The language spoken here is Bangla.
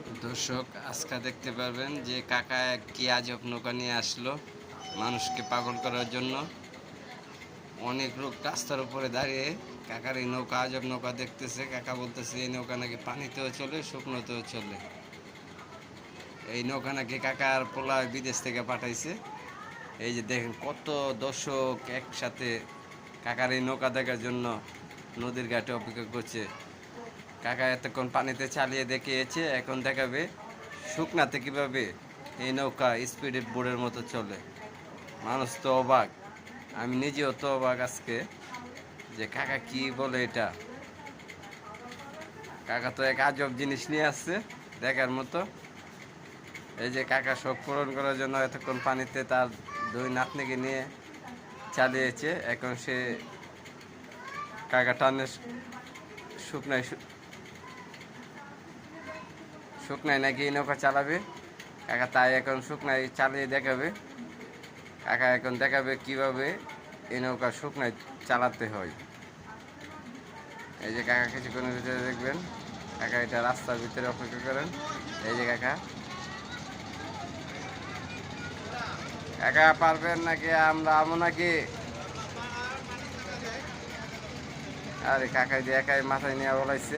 দর্শক আজকে দেখতে পারবেন যে কাকা কি আজব নৌকা নিয়ে আসলো মানুষকে পাগল করার জন্য। অনেক লোক রাস্তার উপরে দাঁড়িয়ে কাকার এই নৌকা আজব নৌকা দেখতেছে। কাকা বলতেছে এই নৌকা নাকি পানিতেও চলে, শুকনোতেও চলে। এই নৌকা নাকি কাকার পোলা বিদেশ থেকে পাঠাইছে। এই যে দেখেন কত দর্শক একসাথে কাকার এই নৌকা দেখার জন্য নদীর ঘাটে অপেক্ষা করছে। কাকা এতক্ষণ পানিতে চালিয়ে দেখিয়েছে, এখন দেখাবে শুকনাতে কিভাবে এই নৌকা স্পিড বোর্ডের মতো চলে। মানুষ তো অবাক, আমি নিজেও তো অবাক আজকে যে কাকা কি বলে এটা। কাকা তো এক আজব জিনিস নিয়ে আসছে দেখার মতো। এই যে কাকা শখ পূরণ করার জন্য এতক্ষণ পানিতে তার দুই নাতনিকে নিয়ে চালিয়েছে। এখন সে কাকা টানে শুকনায় নাকি এই নৌকা চালাবে। কাকা তাই এখন শুকনায় চালিয়ে দেখাবে। কাকা এখন দেখাবে কিভাবে এই নৌকা শুকনায় চালাতে হয়। এই যে কাকা কিছুক্ষণের ভিতরে দেখবেন। কাকা এটা রাস্তার ভিতরে অপেক্ষা করেন। এই যে কাকা কাকা পারবেন নাকি আমরা আমো নাকি? আরে কাকা দিয়ে একাই মাথায় নিয়ে বলাইছে।